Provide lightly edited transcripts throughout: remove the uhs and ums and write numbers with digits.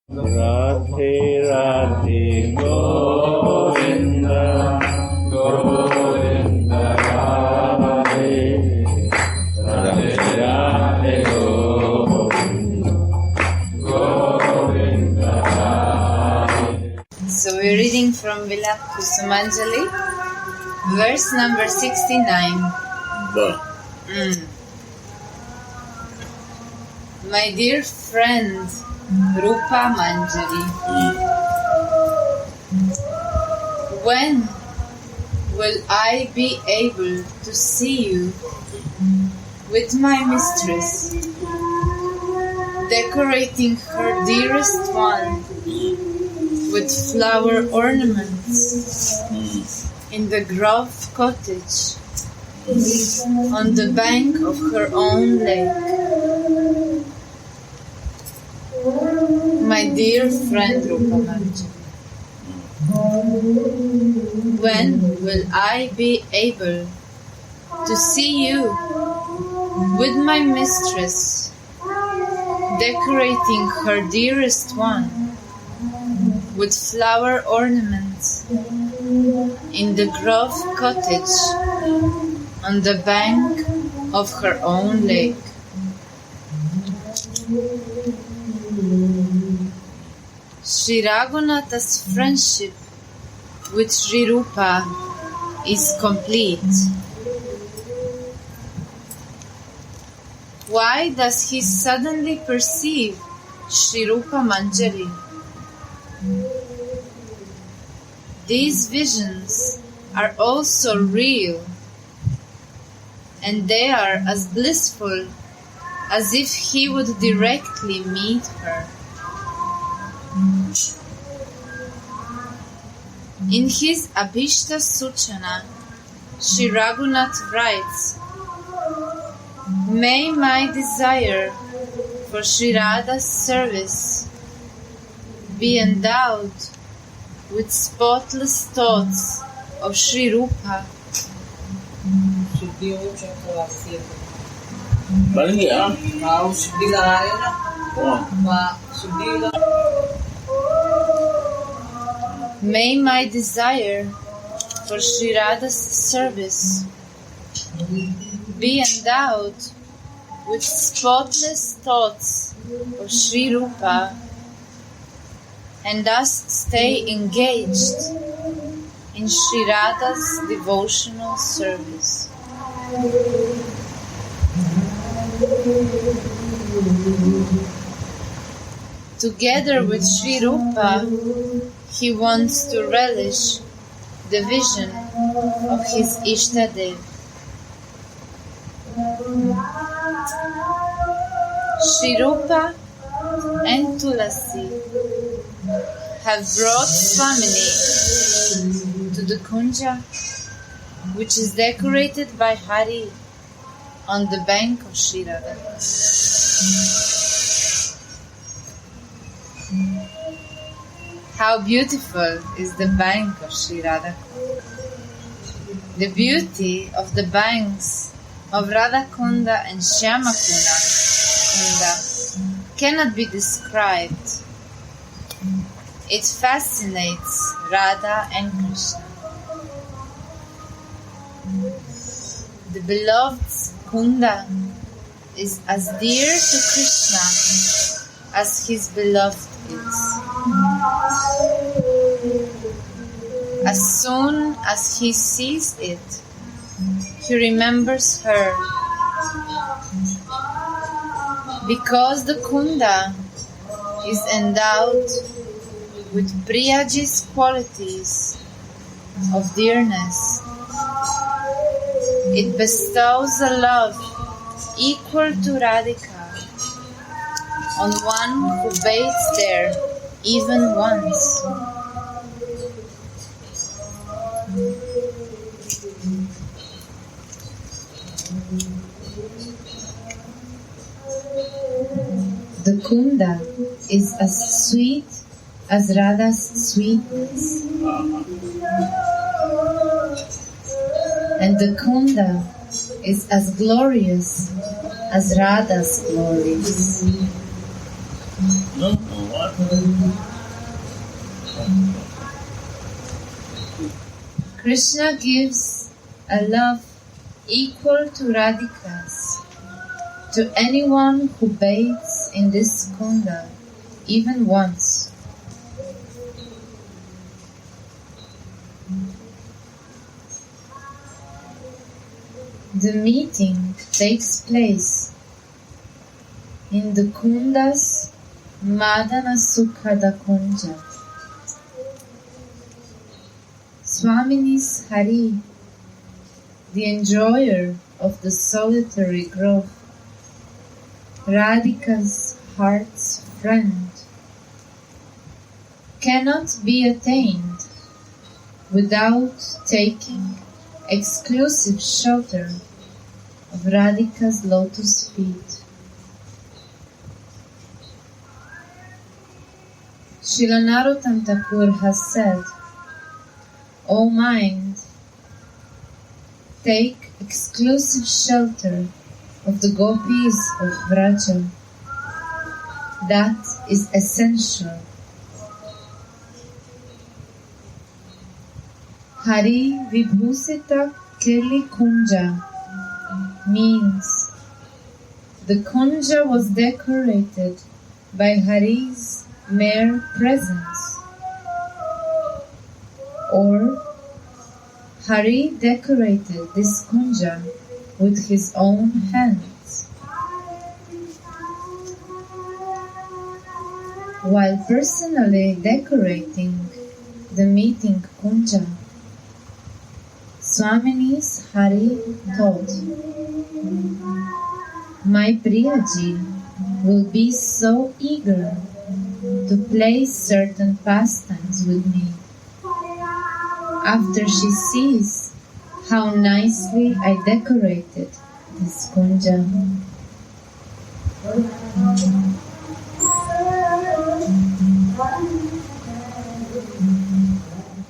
Radhe Radhe Govinda Govinda Radhe Radhe Radhe Govinda Govinda Radhe. So we're reading from Vilapa Kusumanjali, verse number 69. My dear friend, Rupa Manjari, when will I be able to see you with my mistress, decorating her dearest one with flower ornaments in the Grove cottage on the bank of her own lake? My dear friend Rupa Manjari, when will I be able to see you with my mistress, decorating her dearest one with flower ornaments in the Grove cottage on the bank of her own lake? Sri Raghunatha's friendship with Sri Rupa is complete. Why does he suddenly perceive Sri Rupa Manjari? These visions are also real, and they are as blissful as if he would directly meet her. In his Abhishta Suchana, Sri Raghunath writes, "May my desire for Sri Radha's service be endowed with spotless thoughts of Sri Rupa." May my desire for Sri Radha's service be endowed with spotless thoughts of Sri Rupa, and thus stay engaged in Sri Radha's devotional service. Together with Sri Rupa, he wants to relish the vision of his Ishtadev. Sri Rupa and Tulasi have brought Swamini to the Kunja, which is decorated by Hari on the bank of Sri Radha. How beautiful is the bank of Sri Radha. The beauty of the banks of Radha Kunda and Shyama Kunda cannot be described. It fascinates Radha and Krishna. The beloved Kunda is as dear to Krishna as his beloved is. As soon as he sees it, he remembers her. Because the Kunda is endowed with Priyaji's qualities of dearness, it bestows a love equal to Radhika on one who bathes there even once. The Kunda is as sweet as Radha's sweetness, and the Kunda is as glorious as Radha's glories. Krishna gives a love equal to Radhika's to anyone who bathes in this kunda even once. The meeting takes place in the kunda's Madana Sukhada Kunja. Swamini's Hari, the enjoyer of the solitary grove, Radhika's heart's friend, cannot be attained without taking exclusive shelter of Radhika's lotus feet. Srila Narottam Thakur has said, O mind, take exclusive shelter of the gopis of Vraja. That is essential. Hari Vibhusita Kirli Kunja means the kunja was decorated by Hari's mere presence, or Hari decorated this kunja with his own hands. While personally decorating the meeting kunja, Swamini's Hari taught, my Priyaji will be so eager to play certain pastimes with me after she sees how nicely I decorated this kunja.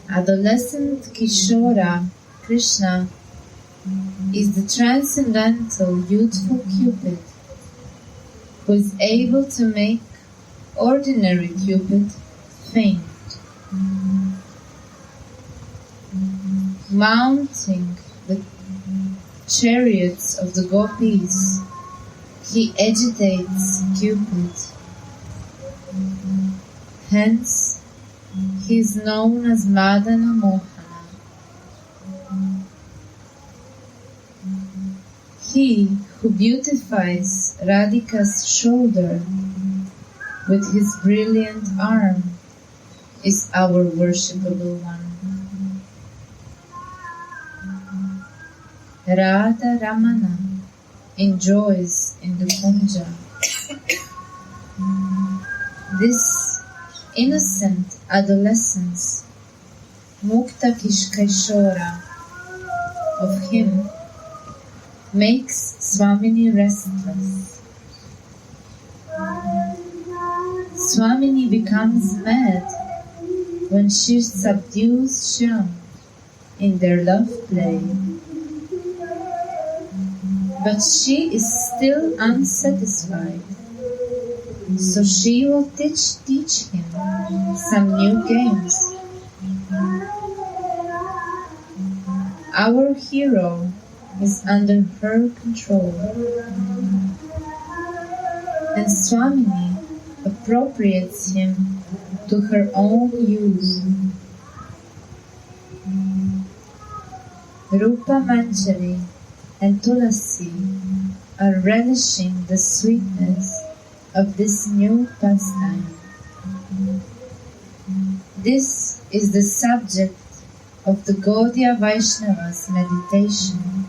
Adolescent Kishora Krishna is the transcendental youthful Cupid who is able to make ordinary Cupid faint. Mounting the chariots of the gopis, he agitates Cupid. Hence, he is known as Madana Mohana. He who beautifies Radhika's shoulder with his brilliant arm is our worshipable one. Radha Ramana enjoys in the kunja. This innocent adolescence, Mukta Kishkaishora, of him makes Swamini restless. Swamini becomes mad when she subdues Shyam in their love play. But she is still unsatisfied, so she will teach him some new games. Our hero is under her control, and Swamini appropriates him to her own use. Rupa Manjari and Tulasi are relishing the sweetness of this new pastime. This is the subject of the Gaudiya Vaishnava's meditation.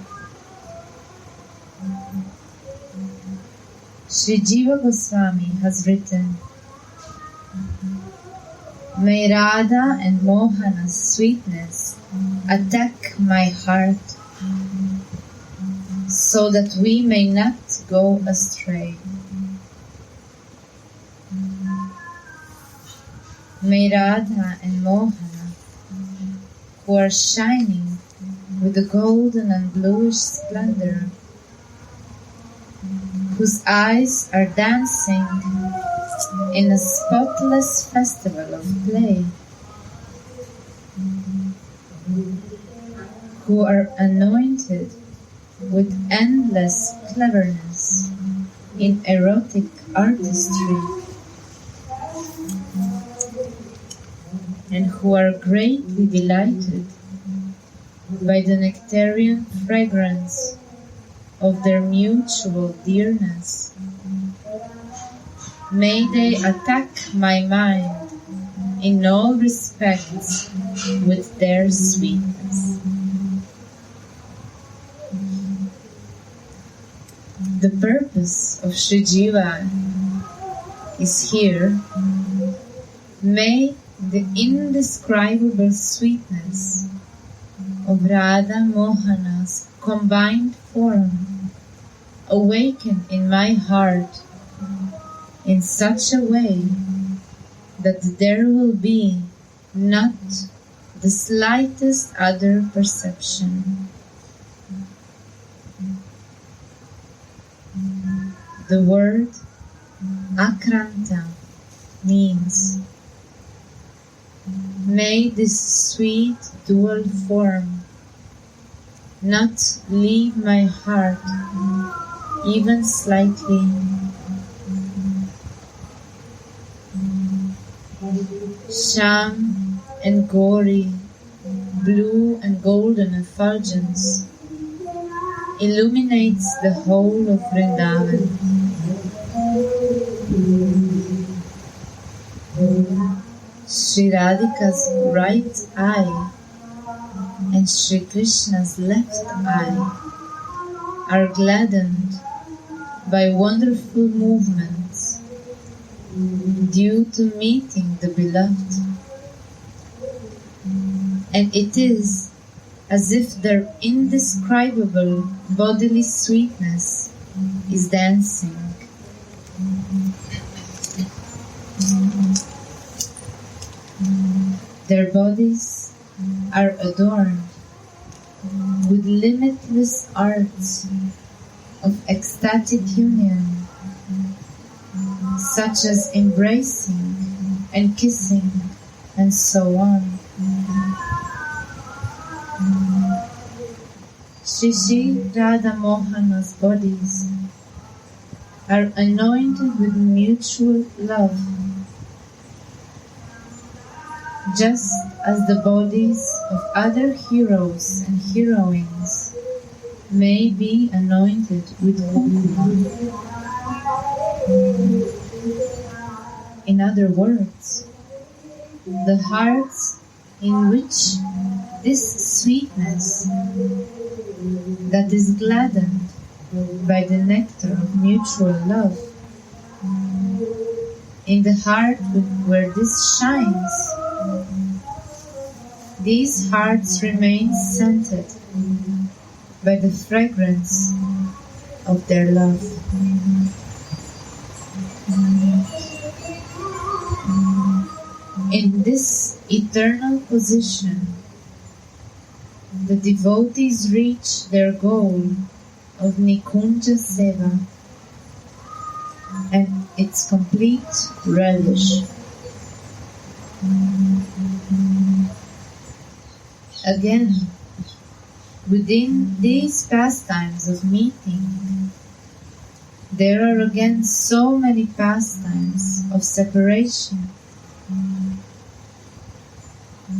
Sri Jiva Goswami has written, may Radha and Mohana's sweetness attack my heart, so that we may not go astray. May Radha and Mohana, who are shining with the golden and bluish splendor, whose eyes are dancing in a spotless festival of play, who are anointed with endless cleverness in erotic artistry, and who are greatly delighted by the nectarian fragrance of their mutual dearness. May they attack my mind in all respects with their sweetness. The purpose of Sri Jiva is here, may the indescribable sweetness of Radha Mohana's combined form awaken in my heart in such a way that there will be not the slightest other perception. The word Akranta means, may this sweet dual form not leave my heart even slightly. Sham and Gauri, blue and golden effulgence, illuminates the whole of Vrindavan. Sri Radhika's right eye and Sri Krishna's left eye are gladdened by wonderful movements due to meeting the beloved, and it is as if their indescribable bodily sweetness is dancing. Their bodies are adorned with limitless arts of ecstatic union, such as embracing and kissing and so on. Shri Radha Mohana's bodies are anointed with mutual love, just as the bodies of other heroes and heroines may be anointed with kukuma. In other words, the hearts in which this sweetness that is gladdened by the nectar of mutual love, in the heart where this shines, these hearts remain scented by the fragrance of their love. In this eternal position, the devotees reach their goal of Nikunja Seva and its complete relish. Again, within these pastimes of meeting, there are again so many pastimes of separation,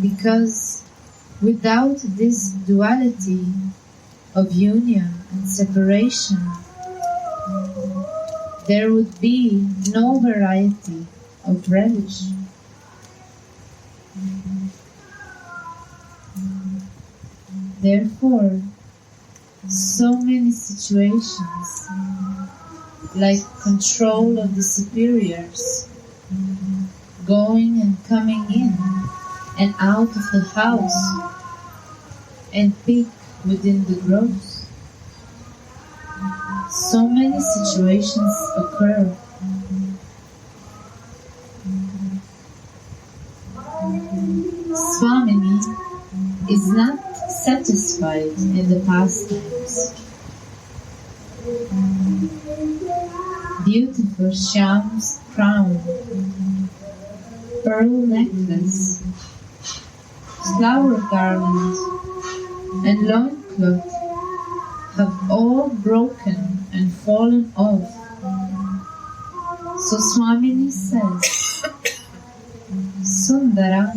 because without this duality of union and separation, there would be no variety of relish. Therefore, so many situations, like control of the superiors, going and coming in and out of the house, and peak within the groves. So many situations occur. Swamini is not satisfied in the pastimes. Beautiful Shyam's crown, pearl necklace, flower garland, and loincloth have all broken and fallen off. So Swamini says, Sundara,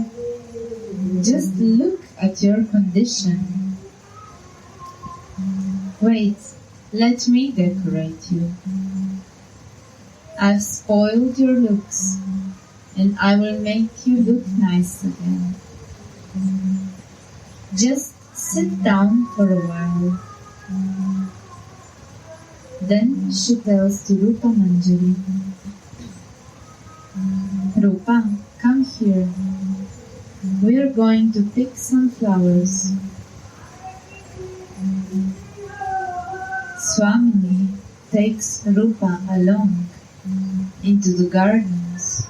just look at your condition. Wait, let me decorate you. I've spoiled your looks, and I will make you look nice again. Just sit down for a while. Then she tells to Rupa Manjari, Rupa, come here. We are going to pick some flowers. Swamini takes Rupa along into the gardens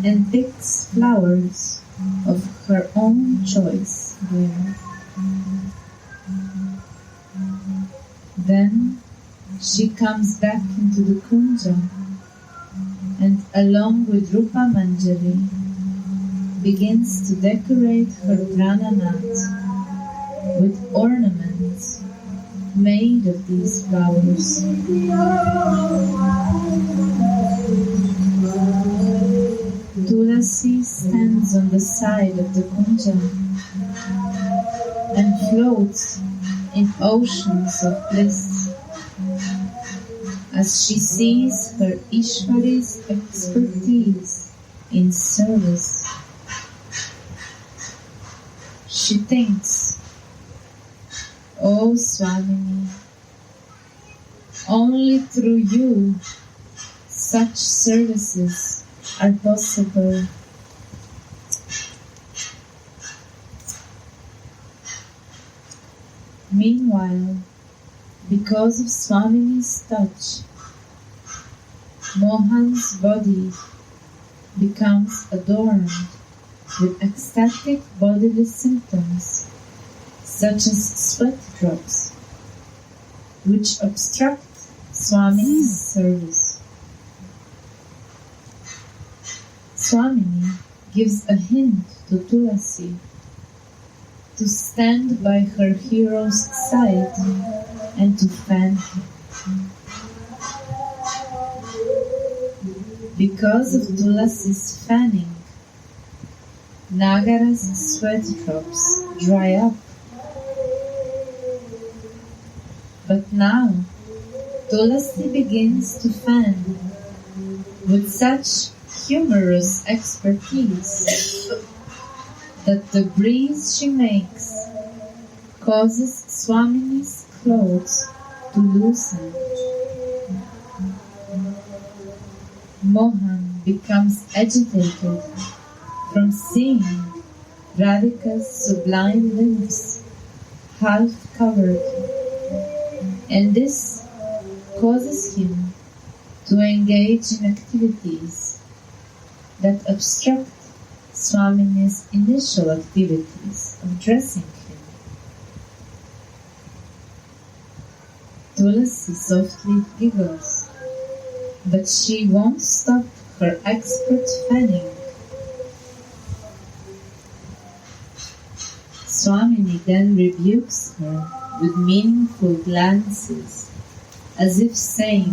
and picks flowers of her own choice there. Then she comes back into the kunja and along with Rupa Manjari begins to decorate her prananat with ornaments made of these flowers. Tulasi stands on the side of the kunja and floats in oceans of bliss as she sees her Ishwari's expertise in service. She thinks, Oh Swamini, only through you such services are possible. Meanwhile, because of Swamini's touch, Mohan's body becomes adorned with ecstatic bodily symptoms such as sweat drops, which obstruct Swamini's service. Swamini gives a hint to Tulasi to stand by her hero's side and to fan him. Because of Tulasi's fanning, Nagara's sweat drops dry up. But now, Tulasi begins to fan with such humorous expertise that the breeze she makes causes Swamini's clothes to loosen. Mohan becomes agitated from seeing Radhika's sublime limbs half covered, and this causes him to engage in activities that obstruct Swamini's initial activities of dressing him. Tulasi softly giggles, but she won't stop her expert fanning. Swamini then rebukes her with meaningful glances, as if saying,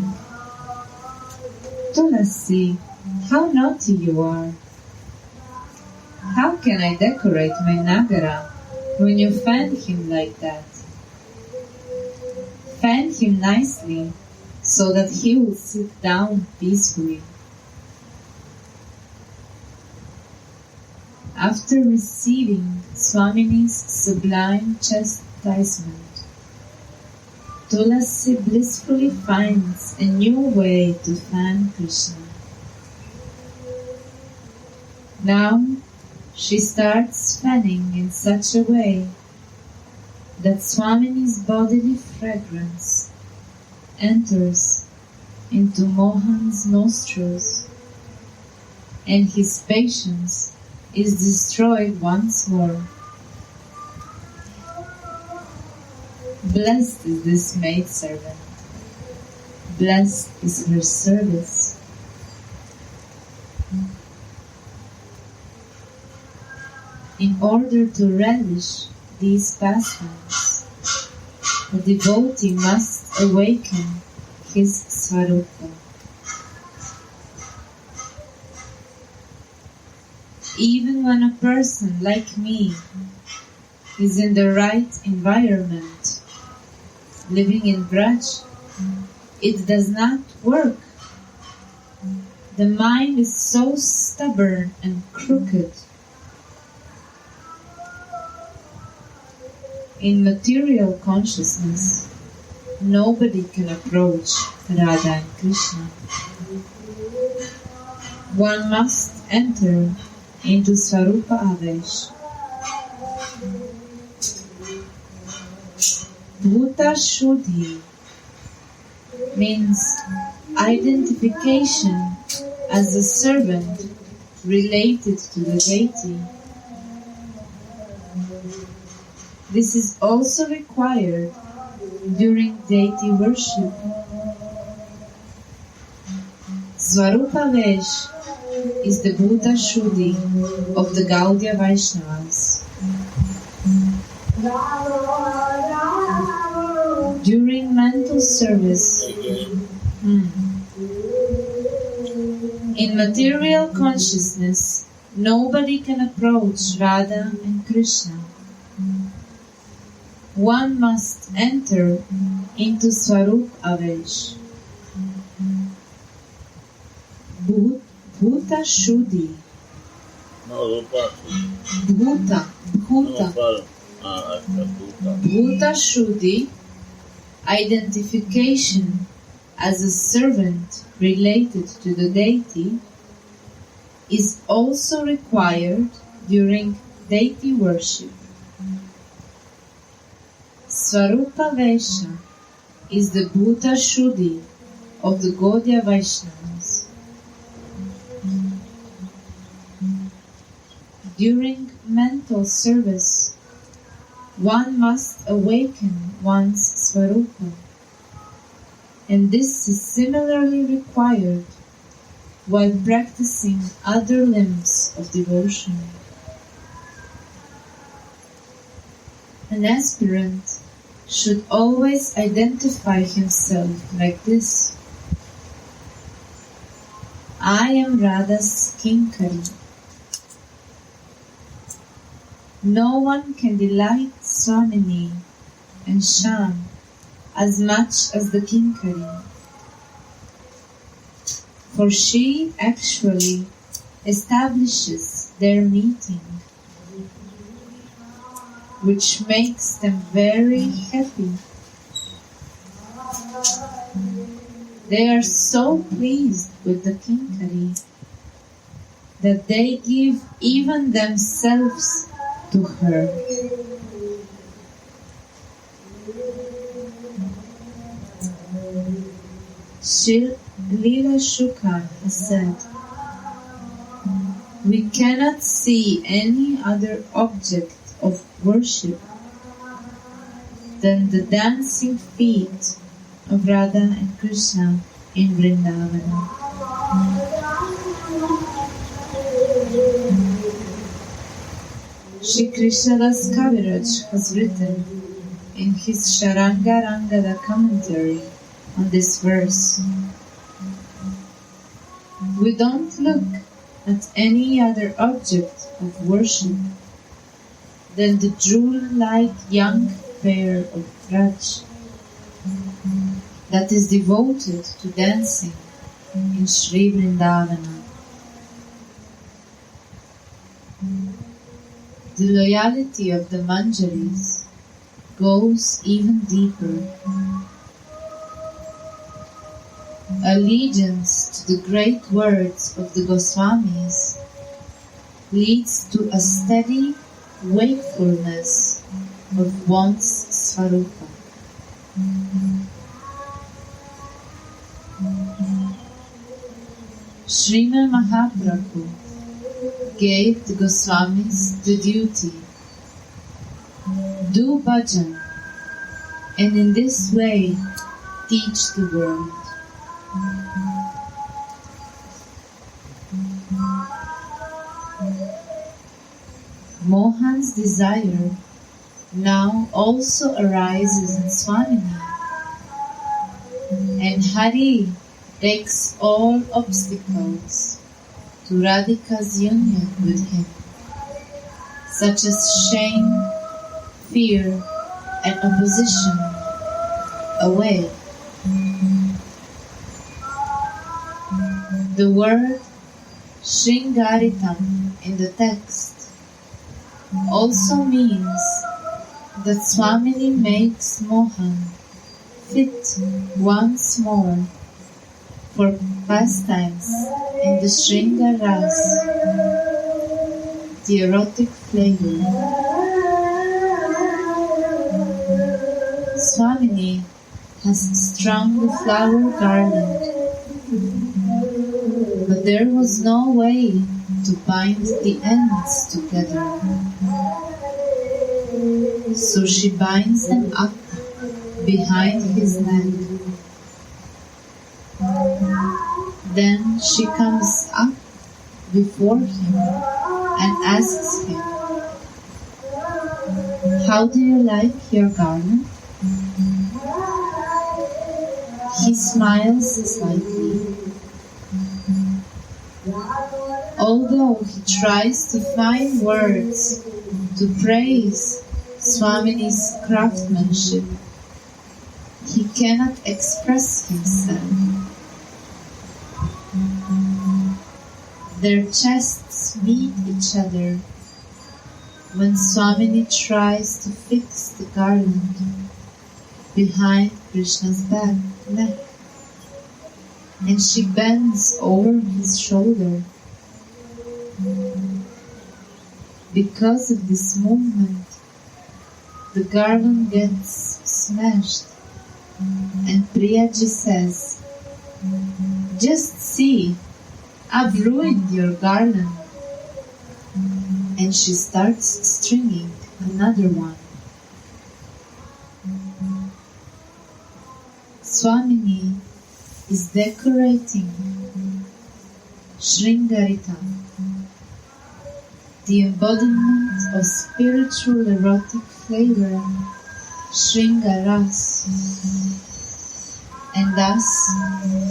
Tulasi, how naughty you are! How can I decorate my Nagara when you fan him like that? Fan him nicely so that he will sit down peacefully. After receiving Swamini's sublime chastisement, Tulasi blissfully finds a new way to fan Krishna. Now she starts fanning in such a way that Swamini's bodily fragrance enters into Mohan's nostrils, and his patience is destroyed once more. Blessed is this maidservant. Blessed is her service. In order to relish these pastimes, the devotee must awaken his Svarupa. Even when a person like me is in the right environment, living in Braj, it does not work. The mind is so stubborn and crooked. In material consciousness, nobody can approach Radha and Krishna. One must enter into Svarupa Avesh. Bhuta Shuddhi means identification as a servant related to the deity. This is also required during deity worship. Svarupa Vesh is the Bhuta Shuddhi of the Gaudiya Vaishnavas. During mental service, in material consciousness, nobody can approach Radha and Krishna. One must enter into Svarup Avesh. Bhuta Shuddhi. Bhuta Shuddhi, identification as a servant related to the deity, is also required during deity worship. Svarupa Vesha is the Bhuta Shuddhi of the Gaudiya Vaishnavas. During mental service, one must awaken one's Svarupa, and this is similarly required while practicing other limbs of devotion. An aspirant should always identify himself like this: I am Radha's Kinkari. No one can delight Swamini and Sham as much as the Kinkari, for she actually establishes their meeting, which makes them very happy. They are so pleased with the Kinkari that they give even themselves to her. Lila Shukar has said, we cannot see any other object of worship than the dancing feet of Radha and Krishna in Vrindavana. Shri Krishnadas Kaviraj has written in his Sharanga Rangada commentary on this verse, we don't look at any other object of worship than the jewel-like young pair of Vraj that is devoted to dancing in Sri Vrindavana. The loyalty of the Manjaris goes even deeper. Allegiance to the great words of the Goswamis leads to a steady wakefulness of one's Svarupa. Srimad Mahaprabhu gave the Goswamis the duty: do bhajan, and in this way teach the world. Mohan's desire now also arises in Swamini, and Hari takes all obstacles to Radhika's union with him, such as shame, fear, and opposition, away. The word Shringaritam in the text also means that Swamini makes Mohan fit once more for pastimes in the Shringa Ras, the erotic flavor. Swamini has strung the flower garland, but there was no way to bind the ends together. So she binds them up behind his neck. Then she comes up before him and asks him, "How do you like your garland?" He smiles slightly. Although he tries to find words to praise Swamini's craftsmanship, he cannot express himself. Their chests meet each other when Swamini tries to fix the garland behind Krishna's neck, and she bends over his shoulder. Because of this movement, the garland gets smashed, and Priyaji says, "Just see, I've ruined your garland." And she starts stringing another one. Swamini is decorating Shringaritam, the embodiment of spiritual erotic flavor, Shringaras, and thus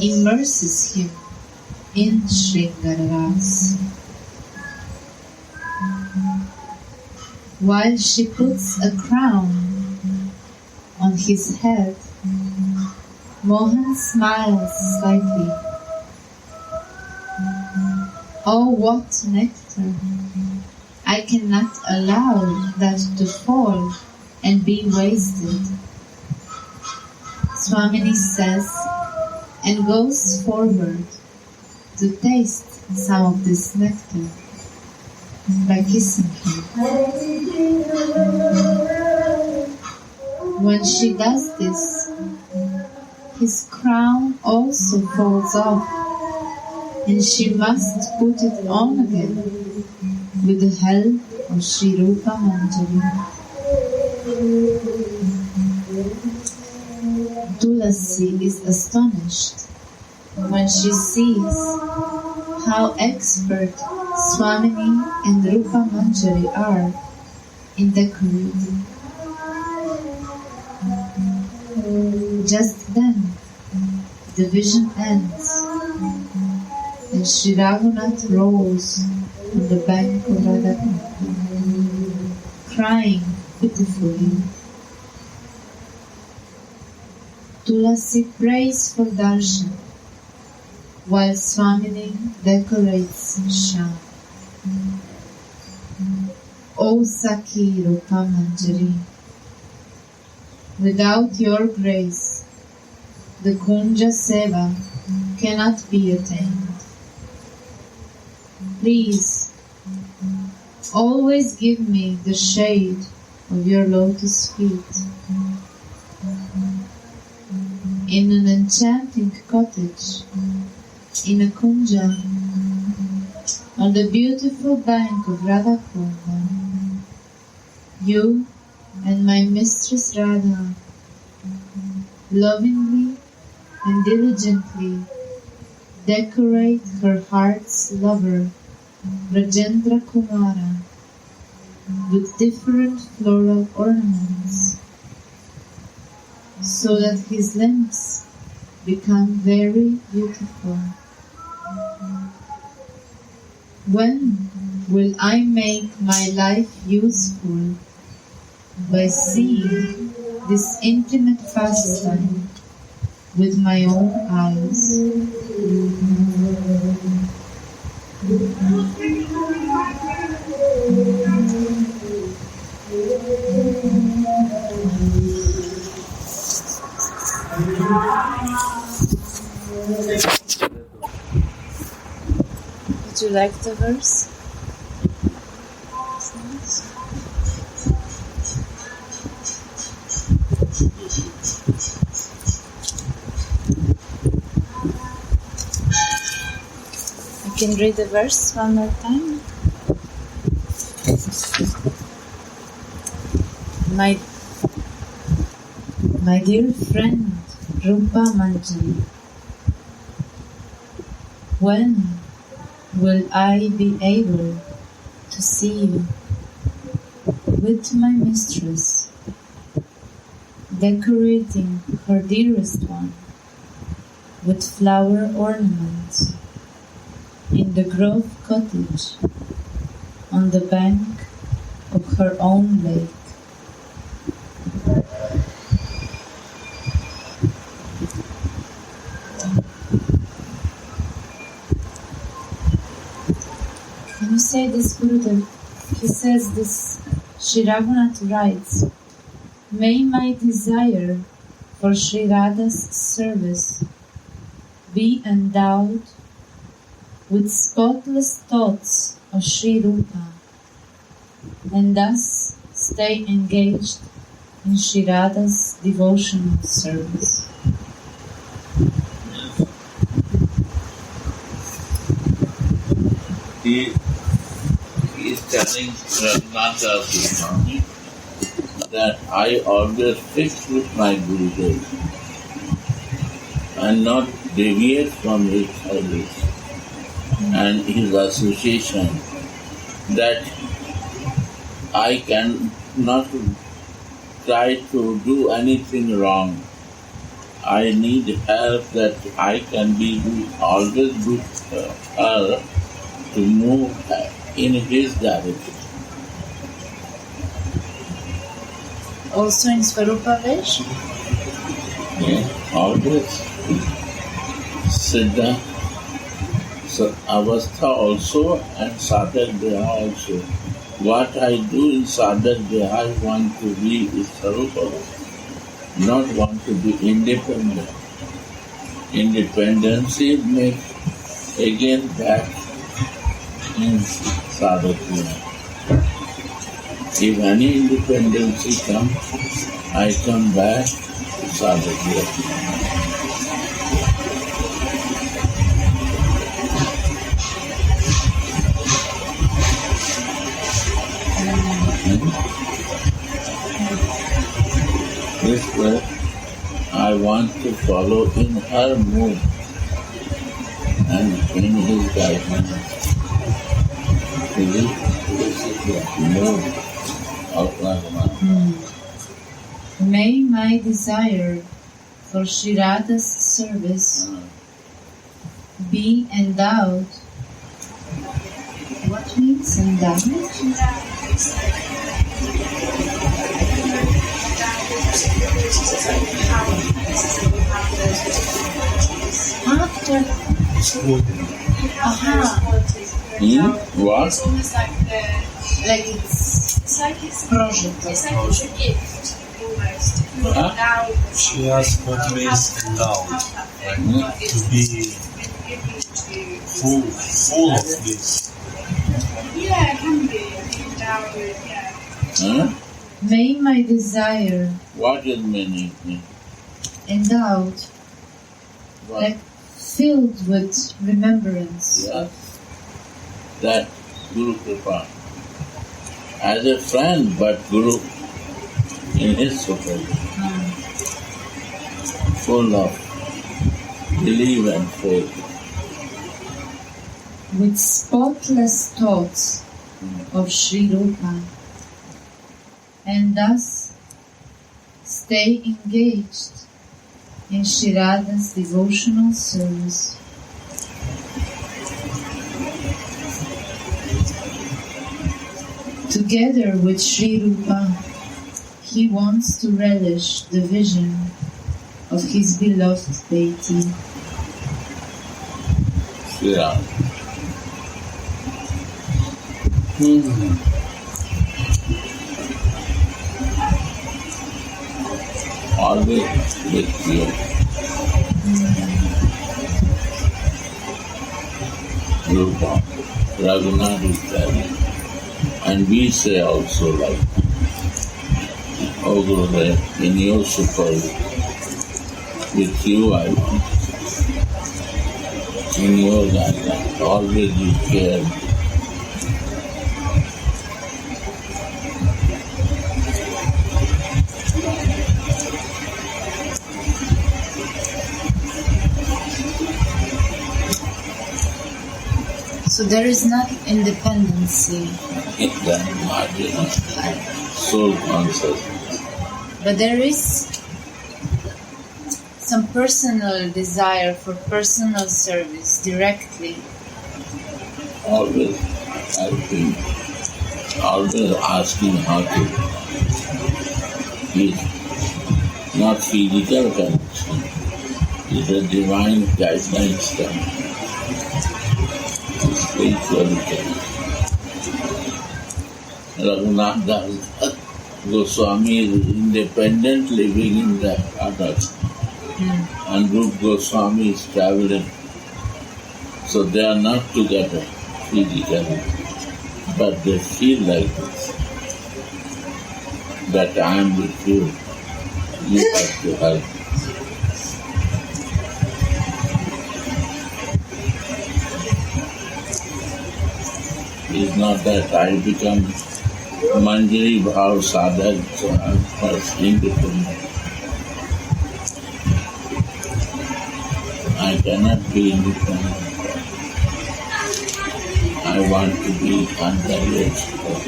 immerses him in Shringaras. While she puts a crown on his head, Mohan smiles slightly. "Oh, what nectar! I cannot allow that to fall and be wasted," Swamini says, and goes forward to taste some of this nectar by kissing him. When she does this, his crown also falls off, and she must put it on again with the help of Sri Rupa Manjari. Tulasi is astonished when she sees how expert Swamini and Rupa Manjari are in decorating. Just then, the vision ends, and Sri Raghunath rolls on the bank of Radhakunda, crying pitifully. Tulasi prays for darshan, while Swamini decorates Shyam. O Sakhi Rupa Manjari, without your grace, the Kunja Seva cannot be attained. Please, always give me the shade of your lotus feet. In an enchanting cottage, in a kunja, on the beautiful bank of Radhakunda, you and my mistress Radha lovingly and diligently decorate her heart's lover, Rajendra Kumara, with different floral ornaments, so that his limbs become very beautiful. When will I make my life useful by seeing this intimate pastime with my own eyes? Would you like the verse? I can read the verse one more time. My dear friend Kusumanjali, when will I be able to see you with my mistress, decorating her dearest one with flower ornaments in the Grove cottage on the bank of her own lake? When you say this, Gurudev, he says this, Sri Raghunath writes, may my desire for Sri Radha's service be endowed with spotless thoughts of Sri Rupa, and thus stay engaged in Sri Radha's devotional service. He is telling Radha Goswami that I always fix with my Gurudev and not deviate from his service and his association, that I can not try to do anything wrong. I need help, that I can be always with her to move in his direction. Also in Swarupa Vesh? Yeah, always. Siddha, so Avastha also and Sadhak Deha also. What I do in Sadhak Deha, I want to be in Swarupa, not want to be independent. Independency makes again back in Sadhak Deha. If any independency comes, I come back to Sadhak Deha. This way, I want to follow in her mood and in his guidance. This is the mood of Raghunath. May my desire for Sri Radha's service be endowed. What means endowed? After. What? It's almost like it's project. It's a gift, almost. Huh? She asked what means endowed, to be full of this. Yeah, it can be. Endowed with, yeah. Huh? May my desire What is meaning? endowed, What? like filled with remembrance. Yes. That Guru Kripa. As a friend, but Guru in his supervision. Full of belief and faith. With spotless thoughts of Sri Rupa, and thus stay engaged in Shri Radha's devotional service. Together with Sri Rupa, he wants to relish the vision of his beloved deity. Shri Ram. Always with you. Rupa, Raghunath is there. And we say also like, oh Gurudev, in your supervision, with you I want. In your guidelines, always you care. So there is not independency, In that margin of soul consciousness. but there is some personal desire for personal service directly. Always helping, always asking how to. It's not physical connection, it's a divine guidelines connection. Spiritual connection. Raghunath Das Goswami is independent living in the others. And Rup Goswami is traveling. So they are not together physically, but they feel like this. That I am with you, you have to help. It's not that I become Manjari Bhav Sadhak, so I am first independent. I cannot be independent. I want to be under your support.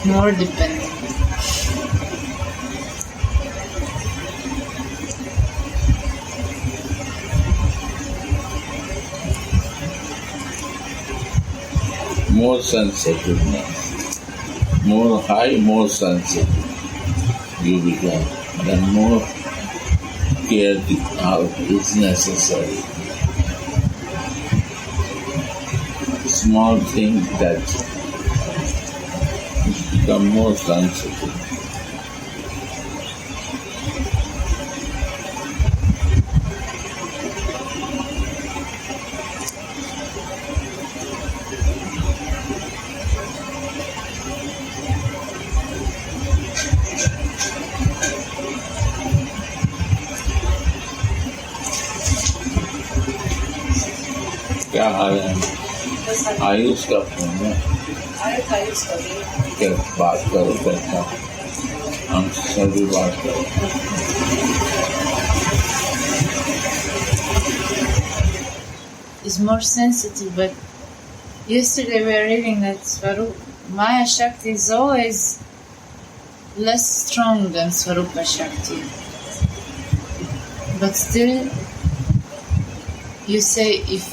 More dependent. More sensitiveness. More high, more sensitive you become. Then more care is necessary. Small things that become more sensitive. क्या हाल है आयुष का phone है क्या बात करो बैठा हम सभी बात करो Is more sensitive, but yesterday we were reading that Swarup, Maya Shakti is always less strong than Swarupa Shakti. But still, you say if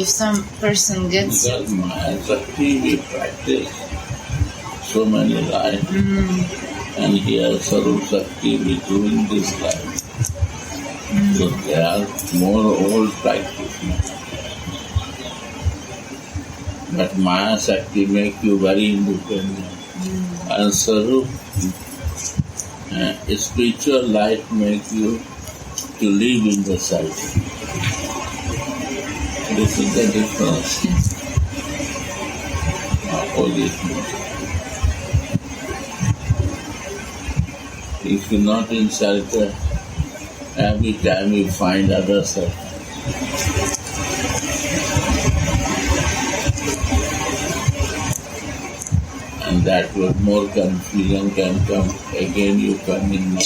some person gets because Maya Shakti we practice so many lives and here Sarup Shakti we doing this life. So they are more old practitioners. But Maya Shakti make you very independent. And Sarup, spiritual life make you to live in the self. This is the difference. If you're not in shelter, every time you find other shelter. And that way more confusion can come. Again you come in.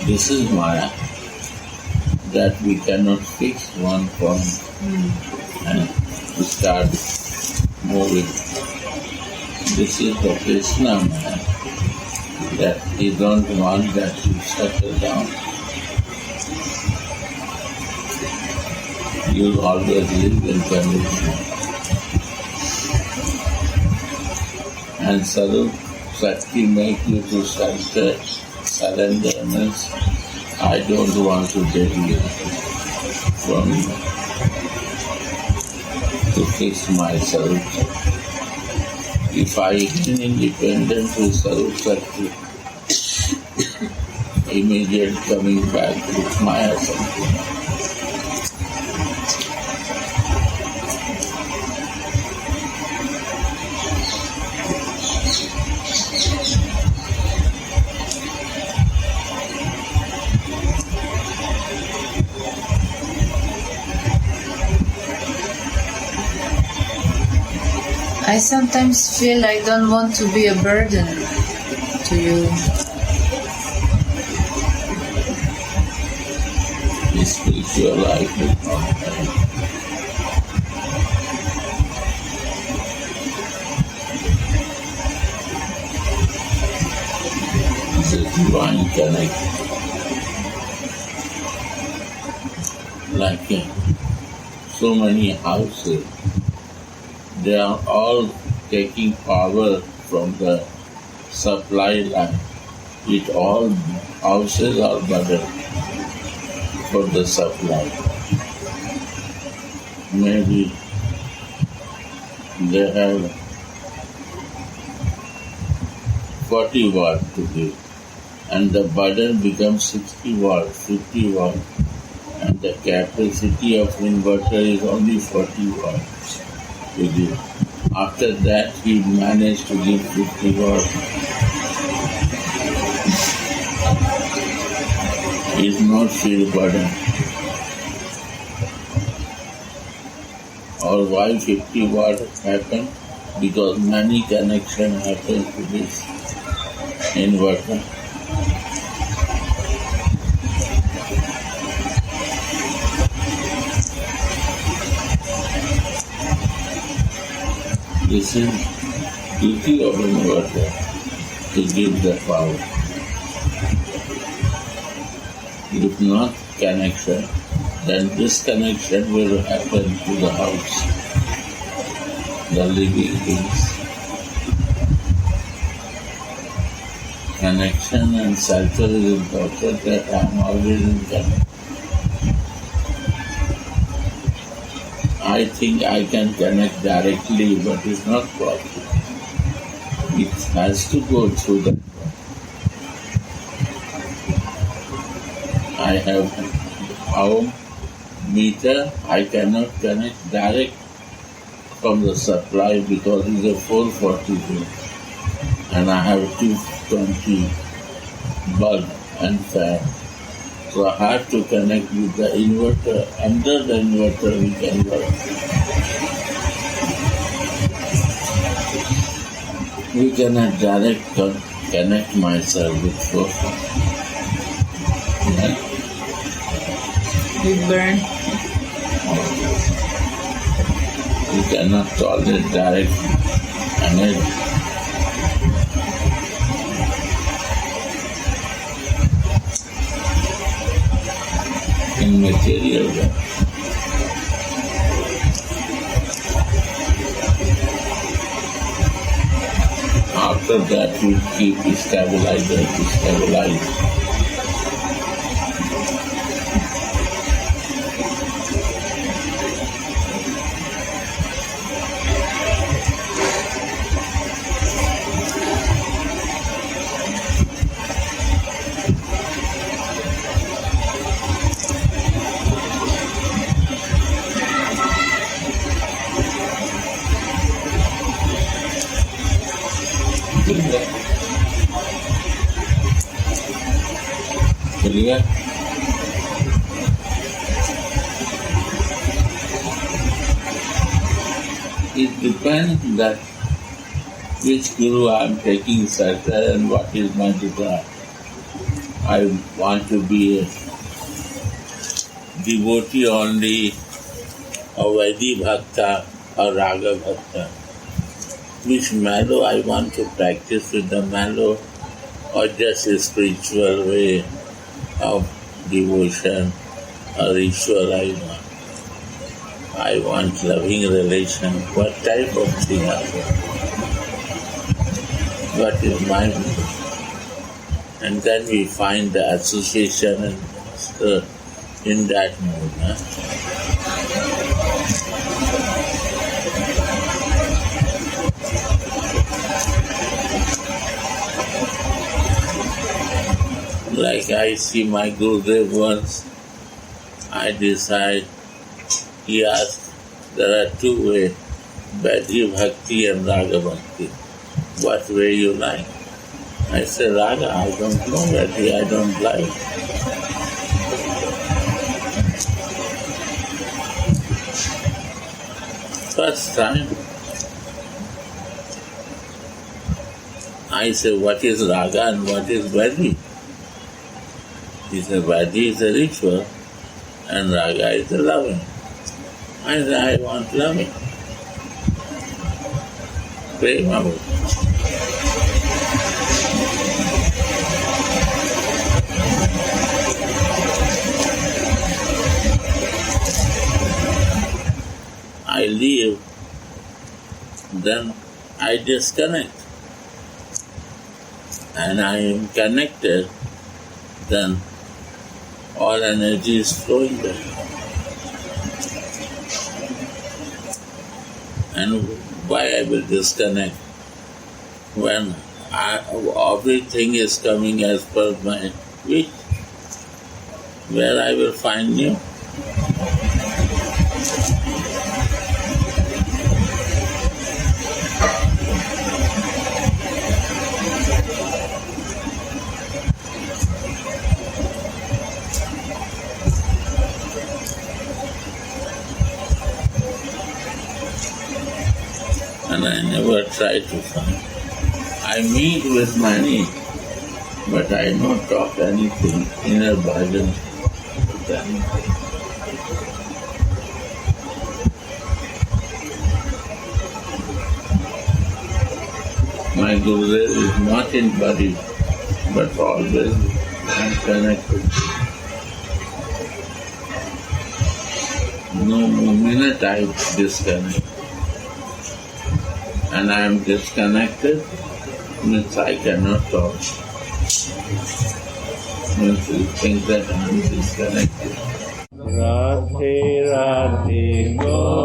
This is Maya. that we cannot fix one point and start moving. This is the Krishna man, that he don't want that you settle down. You always live in condition. And Sarup Shakti make you to surrender means I don't want to take you from you to fix myself. If I gain independence with Sarup Shakti, immediate coming back with Maya Shakti. I sometimes feel I don't want to be a burden to you. The spiritual life is not time. It's a divine connection. Like so many houses, they are all taking power from the supply line. It all houses are burdened for the supply. Maybe they have 40 watt to give, and the burden becomes 60 watt, 50 watt, and the capacity of inverter is only 40 watts to give. After that, he managed to give 50 watts. He is not feel burden. Or why 50 watt happened? Because many connection happen to this inverter. This is duty of inverter to give the power. If not connection, then disconnection will happen to the house, the living things. Connection and cycle is important, that I am always in connection. I think I can connect directly, but it's not possible. It has to go through that. I have our meter, I cannot connect direct from the supply because it's a 440 volt. And I have 220 bulb and fan. So I have to connect with the inverter. Under the inverter we can work. We cannot direct connect myself with 440. Yeah. We burn. You cannot tolerate direct energy. In material world. After that we keep stabilizer to stabilize. Clear? It depends that which guru I am taking shelter and what is my desire. I want to be devotee only, or Vaidhi Bhakta, or Raga Bhakta. Which mallow I want to practice with the mallow, or just a spiritual way of devotion or ritual I want. I want loving relation. What type of thing I want? What is my view? And then we find the association and in that mood. Like I see my Gurudev once, I decide, he asked, there are two ways, Vaidhi Bhakti and Raga Bhakti. What way you like? I said, Raga, I don't know, Vaidhi, I don't like. First time, I said, what is Raga and what is Vaidhi? He said, Vaidhi is a ritual and Raga is a loving. I said, I want loving. Prema. I leave, then I disconnect. And I am connected, then all energy is flowing there. And why I will disconnect? When everything is coming as per my wish, where I will find you? And I never try to find. I meet with many, but I don't talk anything in a bhajan with them. My Gurudev is not in body, but always I am connected. No minute I disconnect. And I am disconnected, means I cannot talk. Means you think that I am disconnected. Radhe Radhe Go.